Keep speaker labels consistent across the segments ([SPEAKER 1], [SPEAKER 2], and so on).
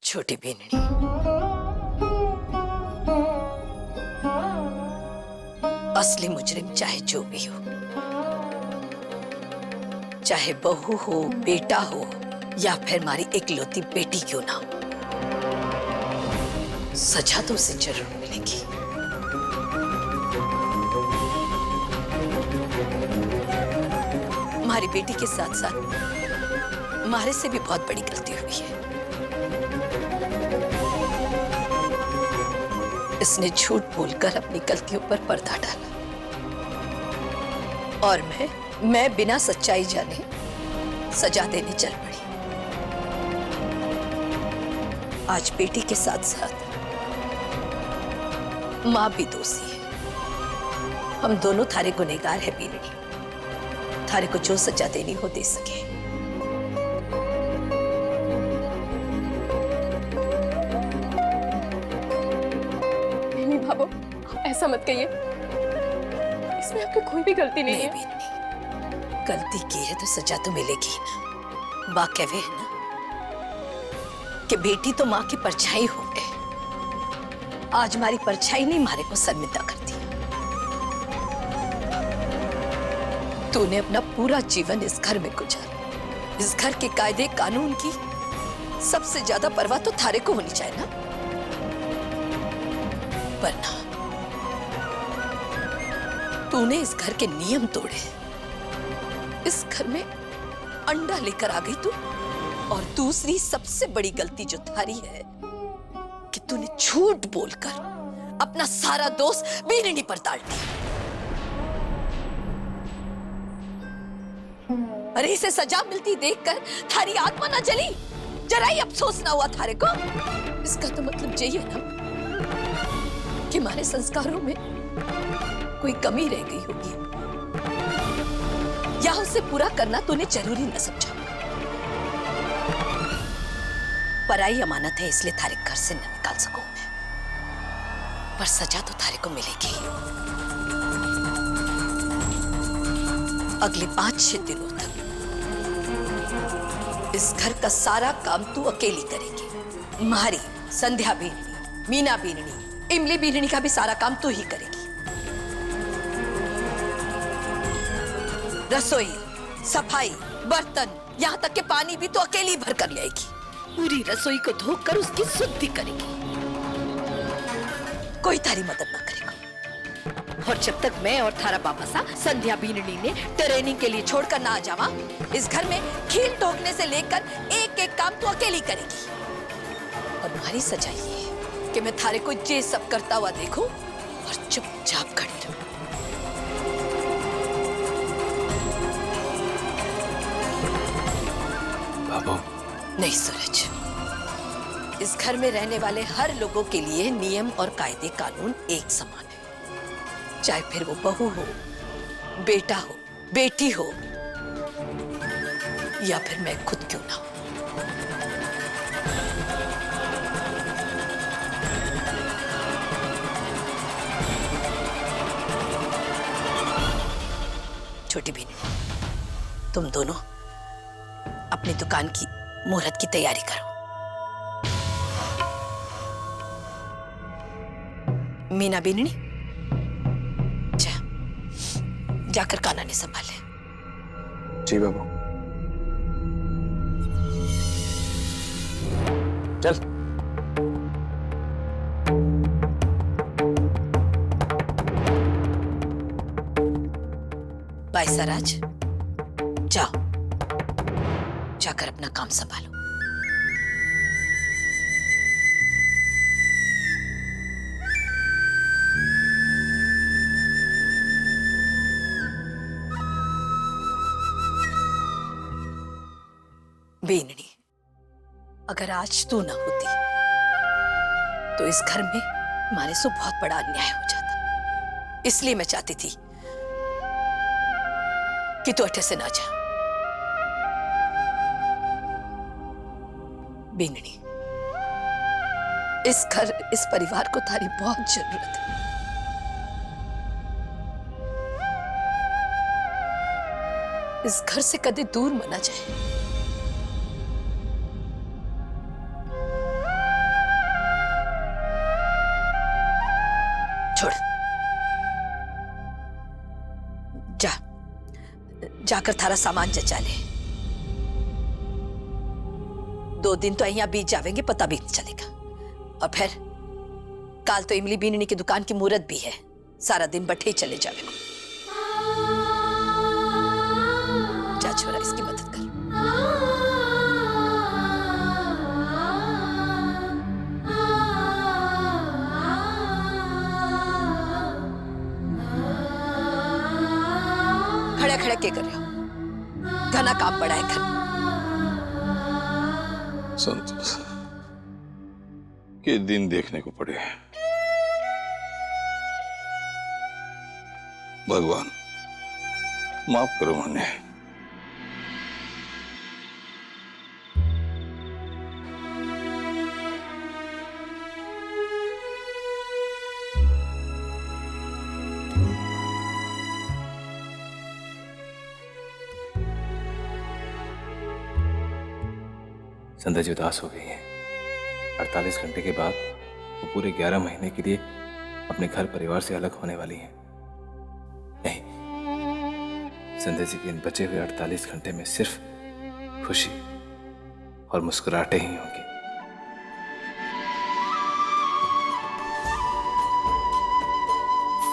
[SPEAKER 1] छोटी बीननी, असली मुजरिम चाहे जो भी हो, चाहे बहू हो, बेटा हो या फिर हमारी इकलौती बेटी क्यों ना हो, सजा तो उसे जरूर मिलेगी। हमारी बेटी के साथ साथ हमारे से भी बहुत बड़ी गलती हुई है। इसने झूठ बोलकर अपनी गलतियों पर पर्दा डाला और मैं बिना सच्चाई जाने सजा देने चल पड़ी। आज बेटी के साथ साथ मां भी दोषी है। हम दोनों थारे गुनहगार है बीननी। थारे को जो सजा देनी हो दे सके।
[SPEAKER 2] नहीं भाभो, ऐसा मत कहिए। इसमें आपकी कोई भी गलती नहीं है।
[SPEAKER 1] बीननी, गलती की है तो सजा तो मिलेगी ही ना। बात कहवे है ना कि बेटी तो माँ की परछाई हो गए। आज हमारी परछाई नहीं मारे को शर्मिंदा करती। तूने अपना पूरा जीवन इस घर में गुजारा। इस घर के कायदे कानून की सबसे ज्यादा परवाह तो थारे को होनी चाहिए ना। वरना तूने इस घर के नियम तोड़े। इस घर में अंडा लेकर आ गई तू। और दूसरी सबसे बड़ी गलती जो थारी है कि तूने झूठ बोलकर अपना सारा दोष बीननी पर डाल दिया। अरे इसे सजा मिलती देखकर थारी आत्मा ना जली, जरा ही अफसोस ना हुआ थारे को। इसका तो मतलब यही है ना कि हमारे संस्कारों में कोई कमी रह गई होगी या उसे पूरा करना तूने जरूरी न समझा। पराई अमानत है इसलिए थारे घर से न निकाल सकूं मैं, पर सजा तो थारे को मिलेगी। अगले 5-6 दिनों तक इस घर का सारा काम तू अकेली करेगी। मारी, संध्या बीननी, मीना बीननी, इमली बीननी का भी सारा काम तू ही करेगी। रसोई, सफाई, बर्तन, यहाँ तक के पानी भी तो अकेली भर कर ले आएगी। पूरी रसोई को धोकर उसकी शुद्धि करेगी। कोई तारी मदद ना करेगा। और जब तक मैं और थारा बाबा सा संध्या बीननी ने ट्रेनिंग के लिए छोड़कर ना आ जावा, इस घर में खील ठोकने से लेकर एक एक काम तो अकेली करेगी। और तुम्हारी सजा ये है कि मैं थारे को ये सब करता हुआ देखूं और चुपचाप खड़ी रहूं।
[SPEAKER 3] बाबू।
[SPEAKER 1] नहीं सूरज, इस घर में रहने वाले हर लोगों के लिए नियम और कायदे कानून एक समान है। चाहे फिर वो बहू हो, बेटा हो, बेटी हो या फिर मैं खुद क्यों ना हो। छोटी बीन, तुम दोनों अपनी दुकान की मुहूर्त की तैयारी करो। मीना बीननी, जाकर काना ने संभाले।
[SPEAKER 3] जी बाबू। चल।
[SPEAKER 1] बाईसराज, जाओ, जाकर अपना काम संभालो। बीननी, अगर आज तू ना होती तो इस घर में हमारे से बहुत बड़ा अन्याय हो जाता। इसलिए मैं चाहती थी कि तू अठे से ना जा। बीननी, इस घर, इस परिवार को तारी बहुत जरूरत है। इस घर से कदे दूर मना जाए। छोड़, जा जाकर थारा सामान जचा ले। 2 दिन तो यहाँ बीत जावेंगे, पता भी नहीं चलेगा। और फिर काल तो इमली बीननी की दुकान की मुहूर्त भी है, सारा दिन बैठे ही चले जावेगा। जा छोरा, इसकी मदद कर। खड़े खड़े के कर रहे हो? घना काम पड़ा है घर।
[SPEAKER 4] संतोष के दिन देखने को पड़े हैं। भगवान माफ करो मैंने।
[SPEAKER 3] संध्या जी उदास हो गई है। 48 घंटे के बाद वो पूरे 11 महीने के लिए अपने घर परिवार से अलग होने वाली हैं। नहीं, संध्या जी के इन बचे हुए 48 घंटे में सिर्फ खुशी और मुस्कुराहटें ही होंगी।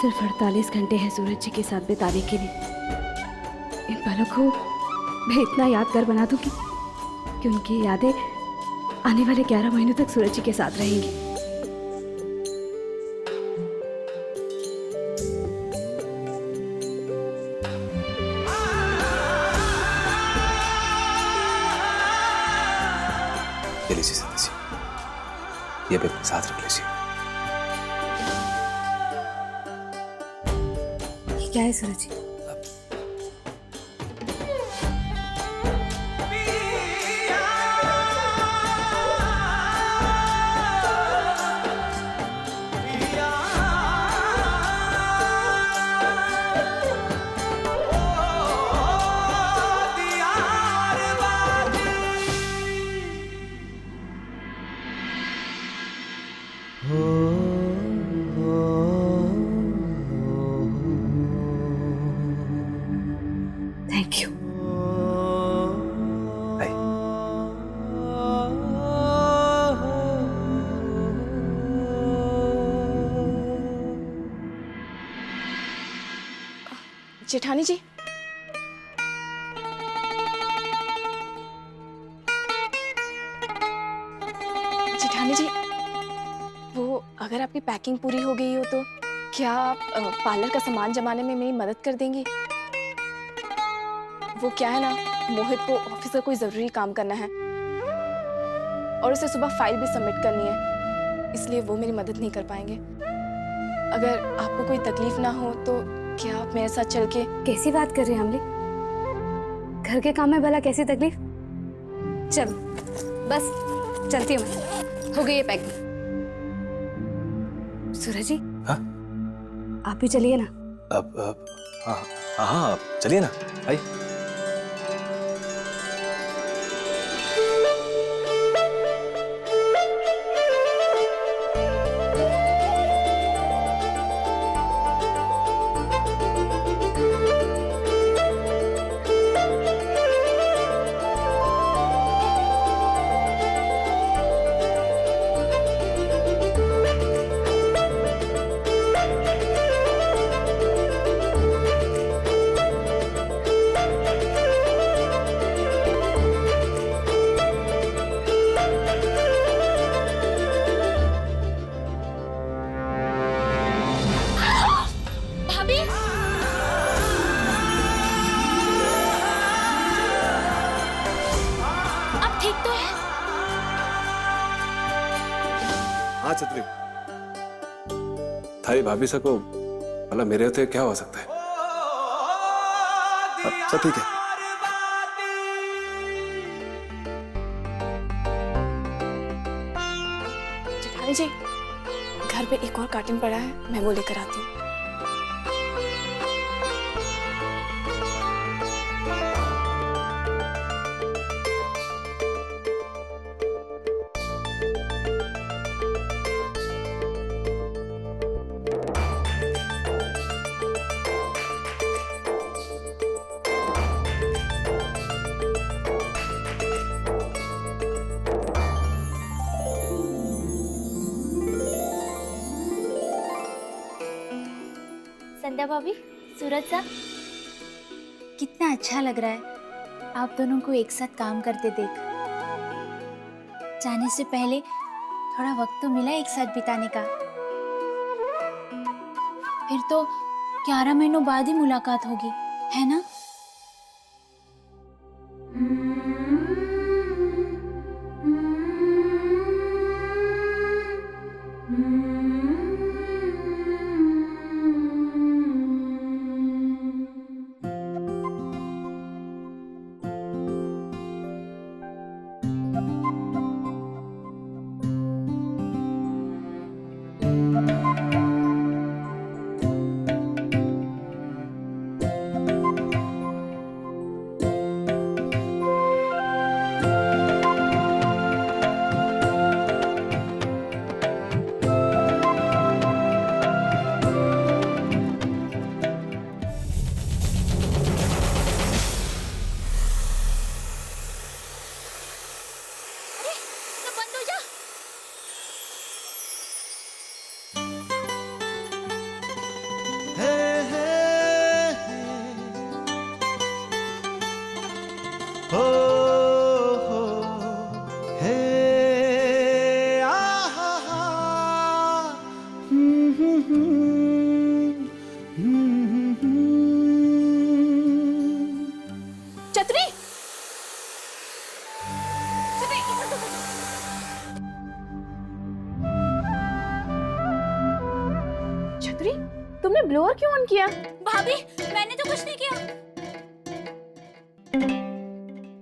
[SPEAKER 5] सिर्फ 48 घंटे हैं सूरज जी के साथ बिताने के लिए। इन पलों को मैं इतना यादगार बना दूंगी कि उनकी यादें आने वाले 11 महीनों तक सूरज जी के साथ रहेंगी।
[SPEAKER 3] ये लीजिए संध्या जी, ये भी अपने साथ रख लीजिए।
[SPEAKER 5] ये क्या है सूरज जी? Thank you.
[SPEAKER 2] जेठानी जी, जेठानी जी, वो अगर आपकी पैकिंग पूरी हो गई हो तो क्या आप पार्लर का सामान जमाने में मेरी मदद कर देंगी? वो क्या है ना, मोहित को ऑफिस का कोई ज़रूरी काम करना है और उसे सुबह फाइल भी सबमिट करनी है, इसलिए वो मेरी मदद नहीं कर पाएंगे। अगर आपको कोई तकलीफ ना हो तो क्या आप मेरे साथ चल के?
[SPEAKER 5] कैसी बात कर रहे हैं अमली? घर के काम में भला कैसी तकलीफ? चल बस चलती हूँ मैं, हो गई है पैकिंग। सूरज जी,
[SPEAKER 3] हाँ
[SPEAKER 5] आप भी चलिए ना।
[SPEAKER 3] अब हाँ हाँ हाँ, चलिए ना, आइए। हाँ छतरी, थारी भाभी सको मतलब मेरे होते क्या हो सकता है? सब ठीक है।
[SPEAKER 2] जेठानी जी, घर पे एक और कार्टन पड़ा है, मैं वो लेकर आती हूँ।
[SPEAKER 6] नीता भाभी, सूरज साहब, कितना अच्छा लग रहा है आप दोनों को एक साथ काम करते देख। जाने से पहले थोड़ा वक्त तो मिला एक साथ बिताने का। फिर तो 11 महीनों बाद ही मुलाकात होगी, है ना?
[SPEAKER 2] छतरी, छतरी, तुमने ब्लोअर क्यों ऑन किया?
[SPEAKER 6] भाभी, मैंने तो कुछ नहीं किया।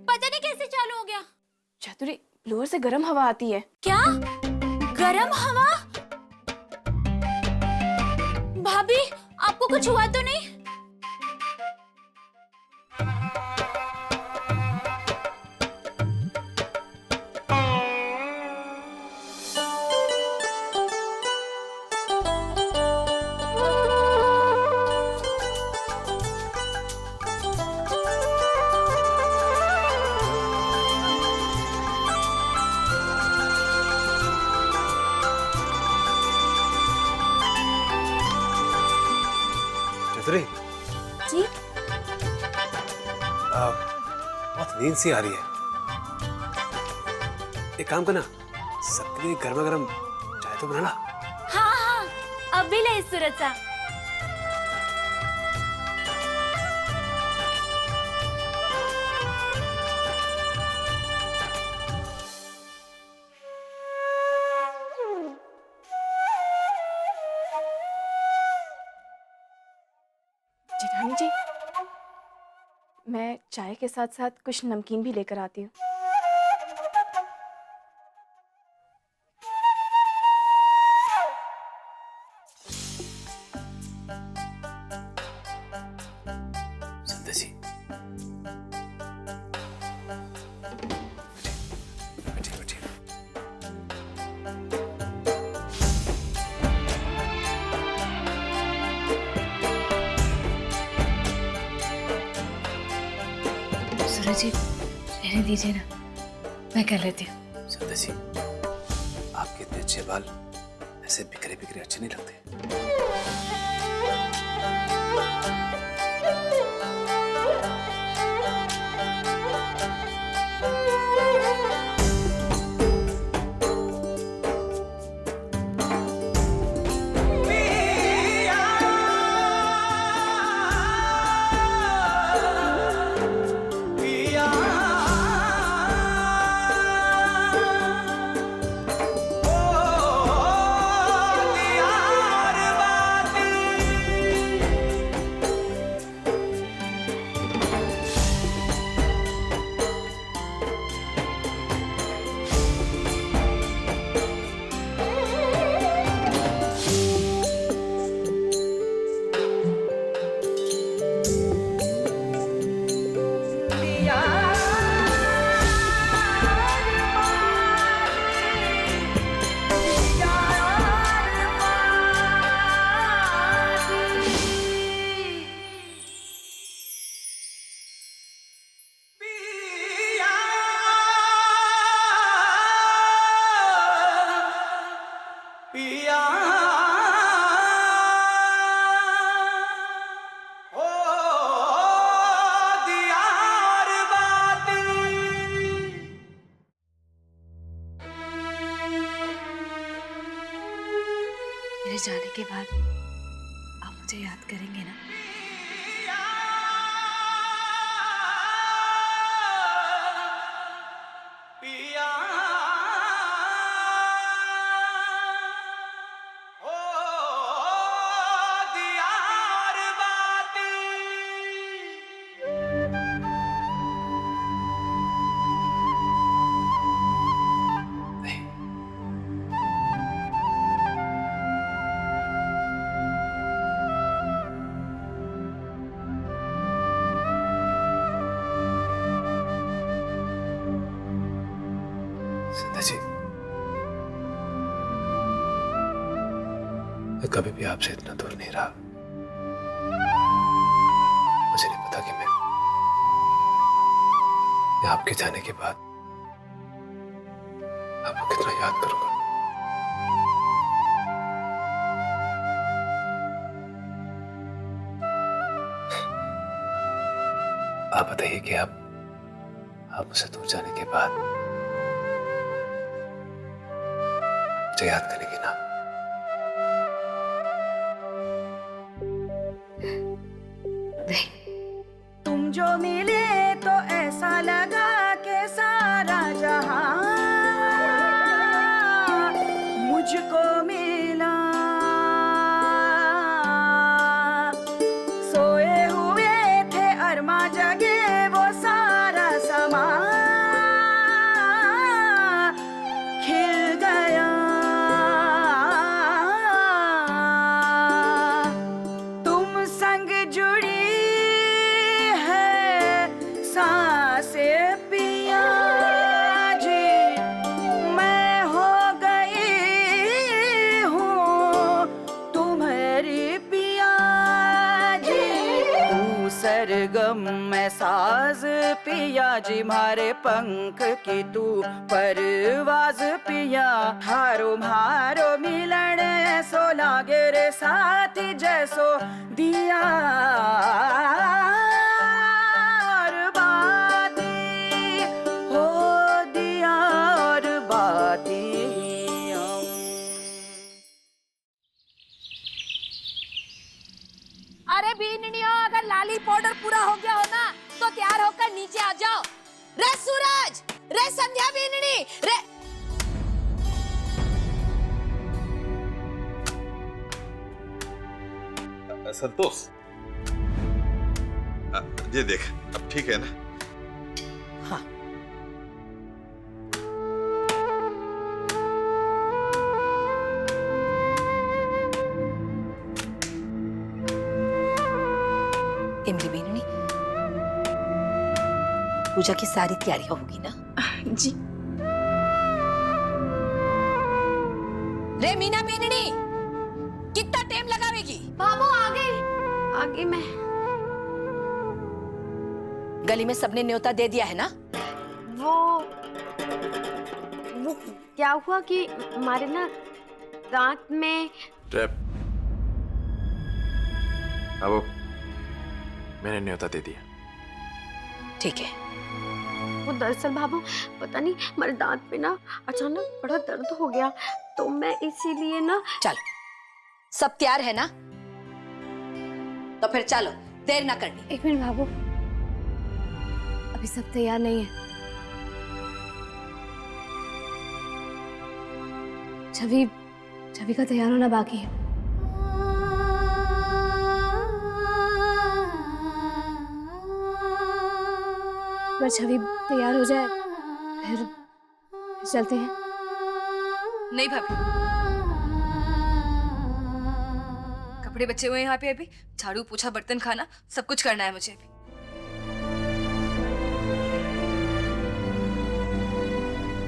[SPEAKER 6] पता नहीं कैसे चालू हो गया।
[SPEAKER 2] छतरी, ब्लोअर से गर्म हवा आती है।
[SPEAKER 6] क्या? गरम हवा? भाभी, आपको कुछ हुआ तो नहीं?
[SPEAKER 7] छतरी,
[SPEAKER 6] जी?
[SPEAKER 7] बहुत नींद सी आ रही है। एक काम करना, सबके लिए गर्मा गर्म चाय तो बनाना।
[SPEAKER 6] हाँ हाँ, अब भी ले सूरज साहब।
[SPEAKER 2] जेठानी जी, मैं चाय के साथ साथ कुछ नमकीन भी लेकर आती हूँ।
[SPEAKER 3] संध्या जी, बैठिए बैठिए।
[SPEAKER 6] सूरज जी, रहने दीजिए ना, मैं कर लेती हूँ।
[SPEAKER 3] संध्या जी, आपके इतने अच्छे बाल ऐसे बिखरे बिखरे अच्छे नहीं लगते।
[SPEAKER 8] यार
[SPEAKER 5] मेरे जाने के बाद आप मुझे याद करेंगे ना?
[SPEAKER 7] संध्या जी, मैं कभी भी आपसे इतना दूर नहीं रहा। मुझे नहीं पता कि मैं आपके जाने के बाद आपको कितना याद करूंगा। आप बताइए कि आप मुझसे दूर जाने के बाद मुझे याद करेगी ना?
[SPEAKER 8] तुम जो मिले तो ऐसा लगा कि सारा जहां मुझको मिला। सोए हुए थे अरमा जगे वो सारा समा खिल गया। तुम संग जुड़ी है सांसे पिया जी, मैं हो गई हूँ तुम्हारी पिया जी। तू सरगम मैं साज पिया जी, मारे पंख की तू परवाज पिया। हारो मारो मिलन सो लागे रे साथी जैसो दिया और बाती हो दिया और बाती।
[SPEAKER 1] अरे बीननियो, अगर लाली पाउडर पूरा हो गया हो ना तो तैयार होकर नीचे आ जाओ। रे सूरज, रे संध्या बीननी, रे
[SPEAKER 4] संतोष, ये देख, अब ठीक है ना?
[SPEAKER 1] हाँ। इमली बीननी, पूजा की सारी तैयारियां होगी ना?
[SPEAKER 2] जी।
[SPEAKER 1] रे मीना बीननी, कितना टाइम लगावेगी?
[SPEAKER 5] बाबू आगे मैं।
[SPEAKER 1] गली में सबने न्योता दे दिया है ना?
[SPEAKER 5] वो क्या हुआ कि हमारे ना दांत में
[SPEAKER 7] ट्रैप। अब मैंने न्योता दे दिया।
[SPEAKER 1] ठीक है।
[SPEAKER 5] वो दरअसल बाबू पता नहीं हमारे दांत में ना अचानक बड़ा दर्द हो गया, तो मैं इसीलिए ना।
[SPEAKER 1] चलो, सब तैयार है ना? तो फिर चलो, देर ना करनी।
[SPEAKER 5] एक मिनट बाबू, अभी सब तैयार नहीं है। छवि का तैयार होना बाकी है। पर छवि तैयार हो जाए फिर चलते हैं।
[SPEAKER 9] नहीं भाभी, कपड़े बचे हुए हैं यहाँ पे, अभी झाड़ू पोछा बर्तन खाना सब कुछ करना है मुझे अभी।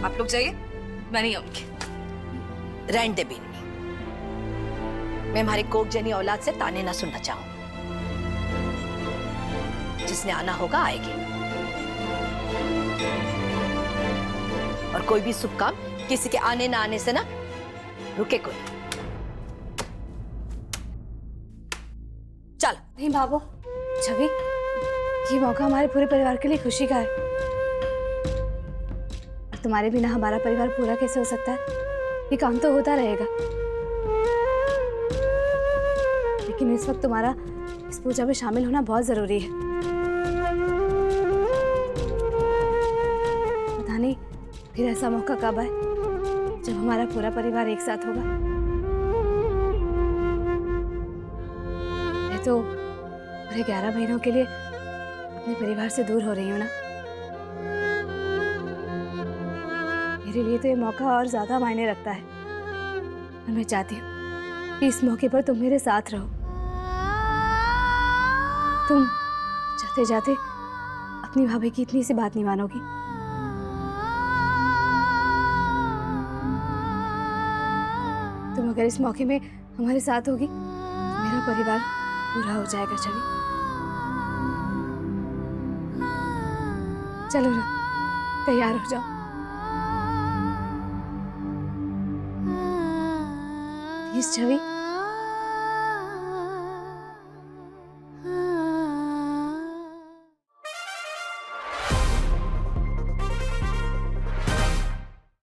[SPEAKER 9] आप लोग जाइए, मैं नहीं आऊंगी।
[SPEAKER 1] रहने दे बीननी, मैं हमारे कोक जनी औलाद से ताने ना सुनना चाहूं। जिसने आना होगा आएगी, और कोई भी शुभ काम किसी के आने ना आने से ना रुके कोई। चल।
[SPEAKER 5] नहीं बाबू, छवि ये मौका हमारे पूरे परिवार के लिए खुशी का है, और तुम्हारे बिना हमारा परिवार पूरा कैसे हो सकता है? ये काम तो होता रहेगा। लेकिन इस वक्त तुम्हारा इस पूजा में शामिल होना बहुत जरूरी है। पता नहीं फिर ऐसा मौका कब आए जब हमारा पूरा परिवार एक साथ होगा। मैं तो पूरे 11 महीनों के लिए अपने परिवार से दूर हो रही हूँ ना। मेरे लिए तो ये मौका और ज्यादा मायने रखता है और मैं चाहती हूँ कि इस मौके पर तुम मेरे साथ रहो। तुम जाते जाते अपनी भाभी की इतनी सी बात नहीं मानोगी। तुम अगर इस मौके में हमारे साथ होगी तो मेरा परिवार पूरा हो जाएगा। छवि चलो ना, तैयार हो जाओ। प्लीज छवि।